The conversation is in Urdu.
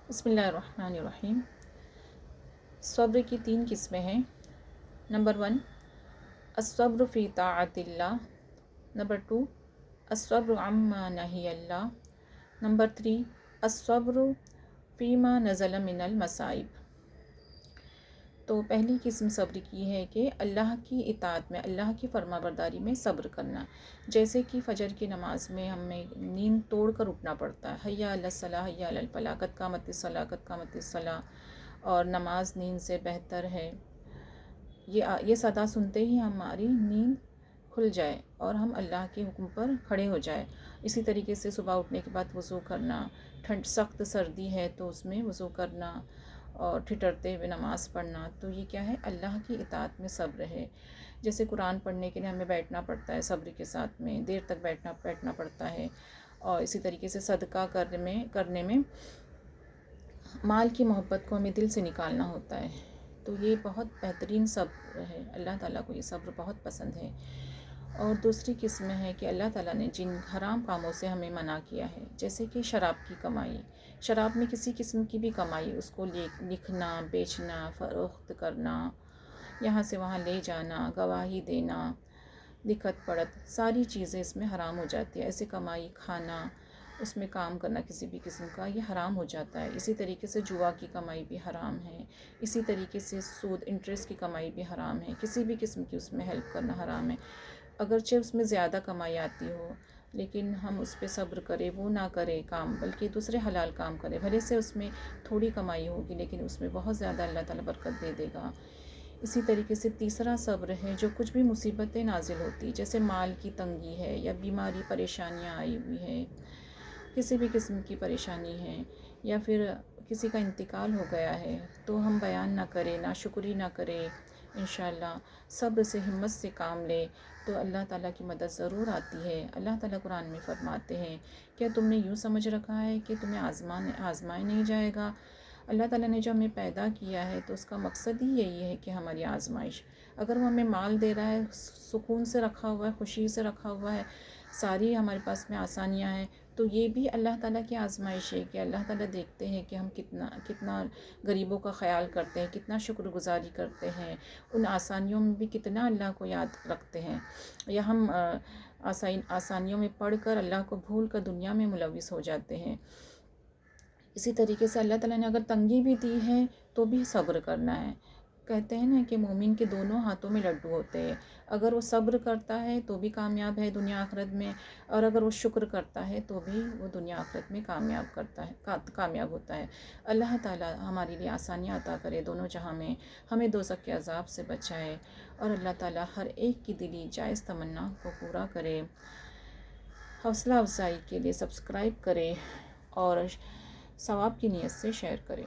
بسم اللہ الرحمن الرحیم۔ صبر کی 3 قسمیں ہیں۔ نمبر 1 الصبر فی طاعت اللہ، نمبر 2 الصبر عما نہی اللہ، نمبر 3 الصبر فیما نزل من المصائب۔ تو پہلی قسم صبر کی ہے کہ اللہ کی اطاعت میں، اللہ کی فرما برداری میں صبر کرنا۔ جیسے کہ فجر کی نماز میں ہمیں نیند توڑ کر اٹھنا پڑتا ہے، حی علی الصلاۃ حی علی الفلاح، قد قامت الصلاۃ قد قامت الصلاۃ، اور نماز نیند سے بہتر ہے۔ یہ صدا سنتے ہی ہماری نیند کھل جائے اور ہم اللہ کے حکم پر کھڑے ہو جائے۔ اسی طریقے سے صبح اٹھنے کے بعد وضو کرنا، سخت سردی ہے تو اس میں وضو کرنا اور ٹھٹرتے ہوئے نماز پڑھنا، تو یہ کیا ہے؟ اللہ کی اطاعت میں صبر ہے۔ جیسے قرآن پڑھنے کے لیے ہمیں بیٹھنا پڑتا ہے صبر کے ساتھ میں، دیر تک بیٹھنا پڑتا ہے، اور اسی طریقے سے صدقہ کرنے میں مال کی محبت کو ہمیں دل سے نکالنا ہوتا ہے۔ تو یہ بہت بہترین صبر ہے، اللہ تعالیٰ کو یہ صبر بہت پسند ہے۔ اور دوسری قسم ہے کہ اللہ تعالیٰ نے جن حرام کاموں سے ہمیں منع کیا ہے، جیسے کہ شراب کی کمائی، شراب میں کسی قسم کی بھی کمائی، اس کو لکھنا، بیچنا، فروخت کرنا، یہاں سے وہاں لے جانا، گواہی دینا، لکھت پڑھت، ساری چیزیں اس میں حرام ہو جاتی ہے۔ ایسے کمائی، کھانا، اس میں کام کرنا کسی بھی قسم کا، یہ حرام ہو جاتا ہے۔ اسی طریقے سے جوا کی کمائی بھی حرام ہے، اسی طریقے سے سود، انٹرسٹ کی کمائی بھی حرام ہے، کسی بھی قسم کی اس میں ہیلپ کرنا حرام ہے۔ اگرچہ اس میں زیادہ کمائی آتی ہو، لیکن ہم اس پہ صبر کریں، وہ نہ کریں کام، بلکہ دوسرے حلال کام کریں، بھلے سے اس میں تھوڑی کمائی ہوگی لیکن اس میں بہت زیادہ اللہ تعالیٰ برکت دے دے گا۔ اسی طریقے سے تیسرا صبر ہے، جو کچھ بھی مصیبتیں نازل ہوتی، جیسے مال کی تنگی ہے یا بیماری، پریشانیاں آئی ہوئی ہے، کسی بھی قسم کی پریشانی ہے، یا پھر کسی کا انتقال ہو گیا ہے، تو ہم بیان نہ کریں، ناشکری نہ کریں، انشاءاللہ صبر سے، ہمت سے کام لیں تو اللہ تعالیٰ کی مدد ضرور آتی ہے۔ اللہ تعالیٰ قرآن میں فرماتے ہیں، کیا تم نے یوں سمجھ رکھا ہے کہ تمہیں آزمائے نہیں جائے گا؟ اللہ تعالیٰ نے جو ہمیں پیدا کیا ہے تو اس کا مقصد ہی یہی ہے کہ ہماری آزمائش، اگر وہ ہمیں مال دے رہا ہے، سکون سے رکھا ہوا ہے، خوشی سے رکھا ہوا ہے، ساری ہمارے پاس میں آسانیاں ہیں، تو یہ بھی اللہ تعالیٰ کی آزمائش ہے کہ اللہ تعالیٰ دیکھتے ہیں کہ ہم کتنا غریبوں کا خیال کرتے ہیں، کتنا شکر گزاری کرتے ہیں، ان آسانیوں میں بھی کتنا اللہ کو یاد رکھتے ہیں، یا ہم آسانیوں میں پڑھ کر اللہ کو بھول کر دنیا میں ملوث ہو جاتے ہیں۔ اسی طریقے سے اللہ تعالیٰ نے اگر تنگی بھی دی ہے تو بھی صبر کرنا ہے۔ کہتے ہیں نا کہ مومن کے دونوں ہاتھوں میں لڈو ہوتے ہیں، اگر وہ صبر کرتا ہے تو بھی کامیاب ہے دنیا آخرت میں، اور اگر وہ شکر کرتا ہے تو بھی وہ دنیا آخرت میں کامیاب ہوتا ہے۔ اللہ تعالیٰ ہمارے لیے آسانیاں عطا کرے دونوں جہاں میں، ہمیں دوزخ کے عذاب سے بچائے، اور اللہ تعالیٰ ہر ایک کی دلی جائز تمنا کو پورا کرے۔ حوصلہ افزائی کے لیے سبسکرائب کریں اور ثواب کی نیت سے شیئر کریں۔